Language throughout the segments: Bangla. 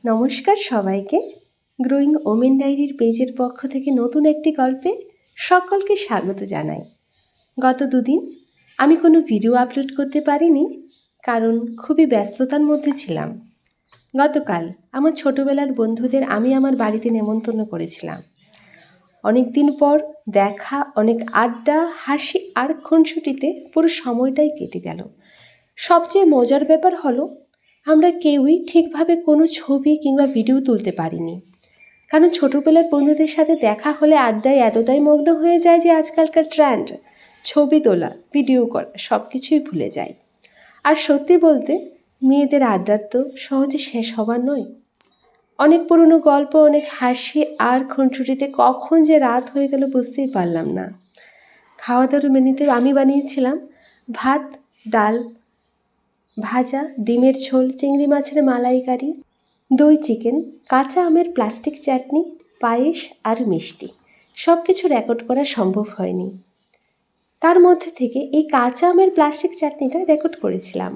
নমস্কার সবাইকে। গ্রোয়িং ওমেন ডায়েরির পেজের পক্ষ থেকে নতুন একটি গল্পে সকলকে স্বাগত জানাই। গত দুদিন আমি কোনো ভিডিও আপলোড করতে পারিনি, কারণ খুবই ব্যস্ততার মধ্যে ছিলাম। গতকাল আমার ছোটোবেলার বন্ধুদের আমি আমার বাড়িতে নেমন্তন্ন করেছিলাম। অনেক দিন পর দেখা, অনেক আড্ডা, হাসি আর খুনসুটিতে পুরো সময়টাই কেটে গেল। সবচেয়ে মজার ব্যাপার হলো, আমরা কেউই ঠিকভাবে কোনো ছবি কিংবা ভিডিও তুলতে পারিনি, কারণ ছোটোবেলার বন্ধুদের সাথে দেখা হলে আড্ডায় এতটাই মগ্ন হয়ে যায় যে আজকালকার ট্রেন্ড ছবি তোলা, ভিডিও করা সব কিছুই ভুলে যায়। আর সত্যি বলতে, মেয়েদের আড্ডার তো সহজে শেষ হবার নয়। অনেক পুরনো গল্প, অনেক হাসি আর খুনসুটিতে কখন যে রাত হয়ে গেল বুঝতেই পারলাম না। খাওয়া দাওয়ার মেনুতে আমি বানিয়েছিলাম ভাত, ডাল, ভাজা, ডিমের ঝোল, চিংড়ি মাছের মালাইকারি, দই চিকেন, কাঁচা আমের প্লাস্টিক চাটনি, পায়েস আর মিষ্টি। সব কিছু রেকর্ড করা সম্ভব হয়নি। তার মধ্যে থেকে এই কাঁচা আমের প্লাস্টিক চাটনিটা রেকর্ড করেছিলাম।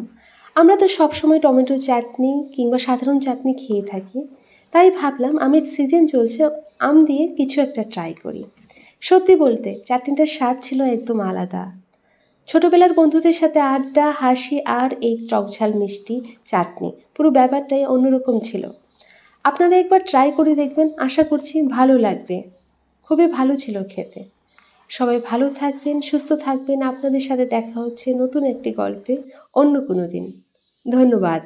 আমরা তো সবসময় টমেটো চাটনি কিংবা সাধারণ চাটনি খেয়ে থাকি, তাই ভাবলাম আমের সিজন চলছে, আম দিয়ে কিছু একটা ট্রাই করি। সত্যি বলতে চাটনিটার স্বাদ ছিল একদম আলাদা। ছোটোবেলার বন্ধুদের সাথে আড্ডা, হাসি আর এই টকঝাল মিষ্টি চাটনি, পুরো ব্যাপারটাই অন্যরকম ছিল। আপনারা একবার ট্রাই করে দেখবেন, আশা করছি ভালো লাগবে। খুবই ভালো ছিল খেতে। সবাই ভালো থাকবেন, সুস্থ থাকবেন। আপনাদের সাথে দেখা হচ্ছে নতুন একটি গল্পে অন্য কোনো দিন। ধন্যবাদ।